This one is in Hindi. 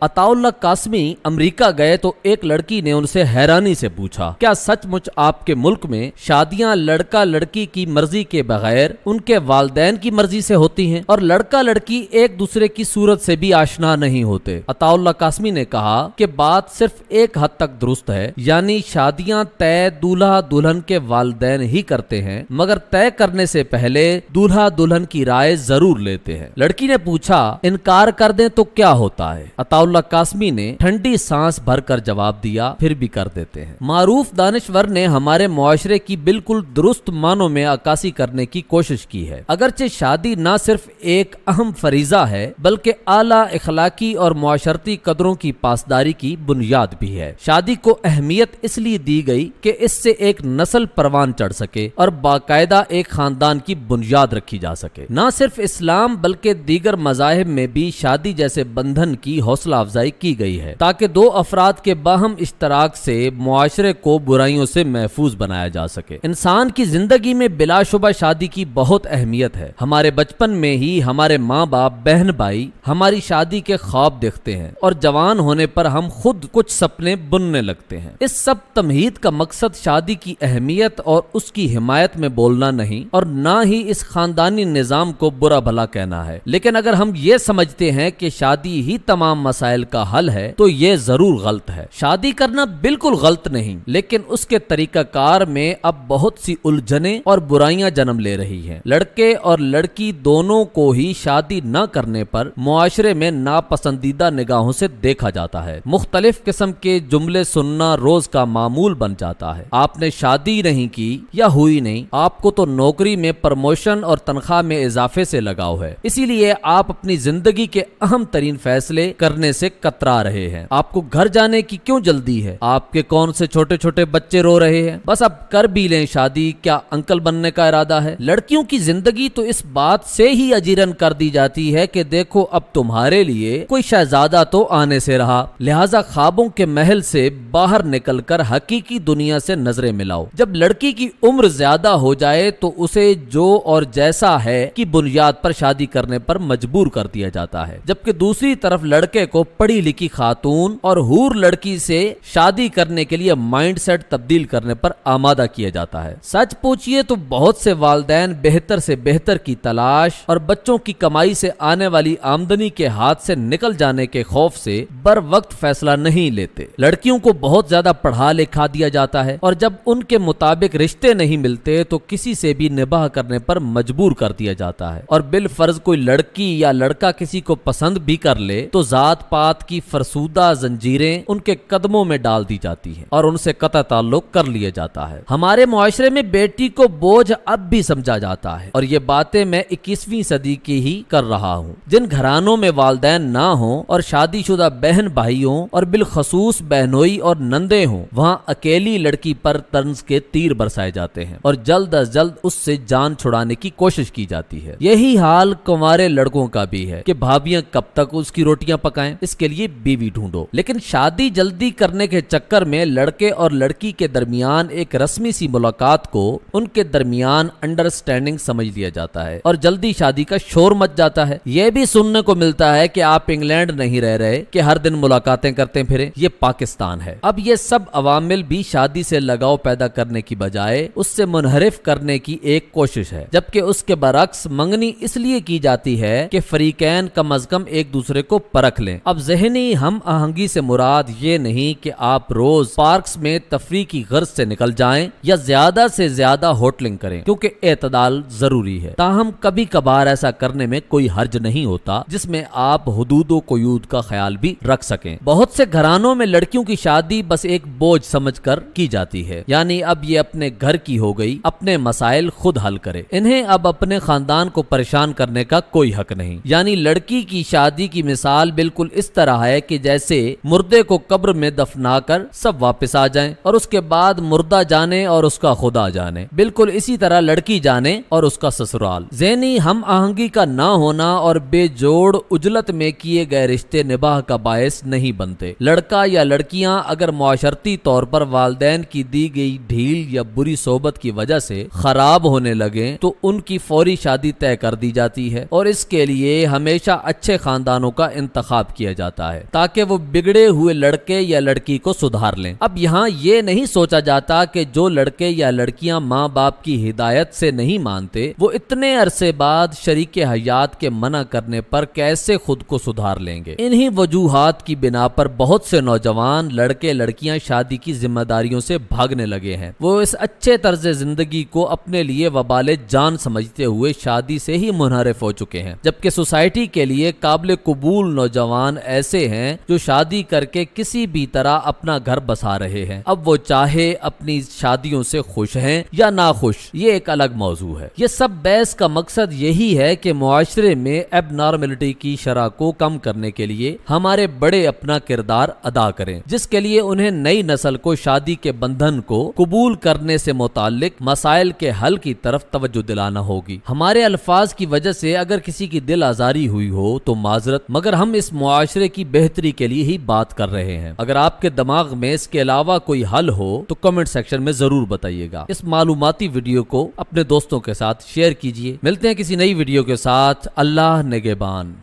अताउल्लाह कासमी अमेरिका गए तो एक लड़की ने उनसे हैरानी से पूछा, क्या सचमुच आपके मुल्क में शादियां लड़का लड़की की मर्जी के बगैर उनके वालिदैन की मर्जी से होती हैं और लड़का लड़की एक दूसरे की सूरत से भी आशना नहीं होते? अताउल्लाह कासमी ने कहा कि बात सिर्फ एक हद तक दुरुस्त है, यानी शादियां तय दूल्हा दुल्हन के वालिदैन ही करते हैं, मगर तय करने से पहले दूल्हा दुल्हन की राय जरूर लेते हैं। लड़की ने पूछा, इनकार कर दें तो क्या होता है? अताउल्लाह कासमी ने ठंडी सांस भरकर जवाब दिया, फिर भी कर देते हैं। मारूफ दानिश्वर ने हमारे मुआशरे की बिल्कुल दुरुस्त मानों में अक्कासी करने की कोशिश की है। अगरचे शादी न सिर्फ एक अहम फरीजा है बल्कि आला इखलाकी और मुआशरती कदरों की पासदारी की बुनियाद भी है। शादी को अहमियत इसलिए दी गई कि इससे एक नस्ल परवान चढ़ सके और बाकायदा एक खानदान की बुनियाद रखी जा सके। न सिर्फ इस्लाम बल्कि दीगर मज़ाहिब में भी शादी जैसे बंधन की हौसला अफजाई की गई है ताकि दो अफराद के बाहम इश्तराक से मुआशरे को बुराइयों से महफूज बनाया जा सके। इंसान की जिंदगी में बिलाशुबा शादी की बहुत अहमियत है। हमारे बचपन में ही हमारे माँ बाप बहन भाई हमारी शादी के ख्वाब देखते हैं और जवान होने पर हम खुद कुछ सपने बुनने लगते हैं। इस सब तमहीद का मकसद शादी की अहमियत और उसकी हिमायत में बोलना नहीं और ना ही इस खानदानी निजाम को बुरा भला कहना है। लेकिन अगर हम ये समझते हैं कि शादी ही तमाम मसाइल का हल है तो ये जरूर गलत है। शादी करना बिल्कुल गलत नहीं, लेकिन उसके तरीकाकार में अब बहुत सी उलझने और बुराइयां जन्म ले रही हैं। लड़के और लड़की दोनों को ही शादी न करने पर मुआशरे में नापसंदीदा निगाहों से देखा जाता है। मुख्तलिफ किस्म के जुमले सुनना रोज का मामूल बन जाता है। आपने शादी नहीं की या हुई नहीं, आपको तो नौकरी में प्रमोशन और तनख्वाह में इजाफे से लगाव है, इसीलिए आप अपनी जिंदगी के अहम तरीन फैसले करने से कतरा रहे हैं। आपको घर जाने की क्यों जल्दी है? आपके कौन से छोटे छोटे बच्चे रो रहे हैं? बस अब कर भी लें शादी, क्या अंकल बनने का इरादा है? लड़कियों की जिंदगी तो इस बात से ही अजीरन कर दी जाती है कि देखो अब तुम्हारे लिए कोई शहजादा तो आने से रहा, लिहाजा ख्वाबों के महल से बाहर निकलकर हकीकी दुनिया से नजरें मिलाओ। जब लड़की की उम्र ज्यादा हो जाए तो उसे जो और जैसा है की बुनियाद पर शादी करने पर मजबूर कर दिया जाता है, जबकि दूसरी तरफ लड़के को पढ़ी लिखी खातून और हूर लड़की से शादी करने के लिए माइंडसेट तब्दील करने पर आमादा किया जाता है। सच पूछिए तो बहुत से वालिदैन बेहतर से बेहतर की तलाश और बच्चों की कमाई से आने वाली आमदनी के हाथ से निकल जाने के खौफ से बर वक्त फैसला नहीं लेते। लड़कियों को बहुत ज्यादा पढ़ा लिखा दिया जाता है और जब उनके मुताबिक रिश्ते नहीं मिलते तो किसी से भी निबाह करने पर मजबूर कर दिया जाता है और बिल फर्ज कोई लड़की या लड़का किसी को पसंद भी कर ले तो जात पात की फरसूदा जंजीरें उनके कदमों में डाल दी जाती हैं और उनसे कतई ताल्लुक कर लिया जाता है। हमारे मुआशरे में बेटी को बोझ अब भी समझा जाता है और ये बातें मैं 21वीं सदी की ही कर रहा हूँ। जिन घरानों में वालिदैन ना हो और शादीशुदा बहन भाइयों और बिलखसूस बहनोई और नंदे हों, वहाँ अकेली लड़की पर तर्ज के तीर बरसाए जाते हैं और जल्द अज जल्द उससे जान छुड़ाने की कोशिश की जाती है। यही हाल कुंवारे लड़कों का भी है कि भाभियां कब तक उसकी रोटियां पकाएं, इसके लिए बीवी ढूंढो। लेकिन शादी जल्दी करने के चक्कर में लड़के और लड़की के दरमियान एक रस्मी सी मुलाकात को उनके दरमियान अंडरस्टैंडिंग समझ लिया जाता है और जल्दी शादी का शोर मच जाता है। यह भी सुनने को मिलता है कि आप इंग्लैंड नहीं रह रहे कि हर दिन मुलाकातें करते फिरे, ये पाकिस्तान है। अब ये सब अवामिल भी शादी से लगाव पैदा करने की बजाय उससे मुनहरिफ करने की एक कोशिश है, जबकि उसके बरक्स मंगनी इसलिए की जाती है कि फरीकैन कम अज कम एक दूसरे को परख लें। अब ज़हनी हम आहंगी से मुराद ये नहीं कि आप रोज पार्क्स में तफरीह की गर्ज से निकल जाएं या ज्यादा से ज्यादा होटलिंग करें, क्योंकि एतदाल जरूरी है। ताहम कभी कभार ऐसा करने में कोई हर्ज नहीं होता जिसमें आप हुदूद कुयूद का ख्याल भी रख सकें। बहुत से घरानों में लड़कियों की शादी बस एक बोझ समझकर की जाती है, यानी अब ये अपने घर की हो गई, अपने मसाइल खुद हल करे, इन्हें अब अपने खानदान को परेशान करने का कोई हक नहीं। यानी लड़की की शादी की मिसाल बिल्कुल इस तरह है कि जैसे मुर्दे को कब्र में दफनाकर सब वापस आ जाएं और उसके बाद मुर्दा जाने और उसका खुदा जाने, बिल्कुल इसी तरह लड़की जाने और उसका ससुराल। ज़हनी हम आहंगी का ना होना और बेजोड़ उजलत में किए गए रिश्ते निबाह का बायस नहीं बनते। लड़का या लड़कियां अगर मुआशरती तौर पर वालिदैन की दी गई ढील या बुरी सोबत की वजह से खराब होने लगे तो उनकी फौरी शादी तय कर दी जाती है और इसके लिए हमेशा अच्छे खानदानों का इंतखाब किया दिया जाता है ताकि वो बिगड़े हुए लड़के या लड़की को सुधार लें। अब यहाँ ये नहीं सोचा जाता कि जो लड़के या लड़कियां माँ बाप की हिदायत से नहीं मानते वो इतने अरसे बाद शरीके हयात के मना करने पर कैसे खुद को सुधार लेंगे। इन्हीं वजूहात की बिना पर बहुत से नौजवान लड़के लड़कियां शादी की जिम्मेदारियों से भागने लगे हैं। वो इस अच्छे तर्ज जिंदगी को अपने लिए वबाले जान समझते हुए शादी से ही मुनहरिफ हो चुके हैं, जबकि सोसाइटी के लिए काबिल कबूल नौजवान ऐसे हैं जो शादी करके किसी भी तरह अपना घर बसा रहे हैं। अब वो चाहे अपनी शादियों से खुश हैं या नाखुश, ये एक अलग मौजू है। ये सब बहस का मकसद यही है कि मुआशरे में एबनॉर्मलिटी की शरह को कम करने के लिए हमारे बड़े अपना किरदार अदा करें, जिसके लिए उन्हें नई नस्ल को शादी के बंधन को कबूल करने से मुताल्लिक मसाइल के हल की तरफ तवज्जो दिलाना होगी। हमारे अल्फाज की वजह से अगर किसी की दिल आजारी हुई हो तो माजरत, मगर हम इस मुआशरे की बेहतरी के लिए ही बात कर रहे हैं। अगर आपके दिमाग में इसके अलावा कोई हल हो तो कमेंट सेक्शन में जरूर बताइएगा। इस मालूमाती वीडियो को अपने दोस्तों के साथ शेयर कीजिए। मिलते हैं किसी नई वीडियो के साथ। अल्लाह निगहबान।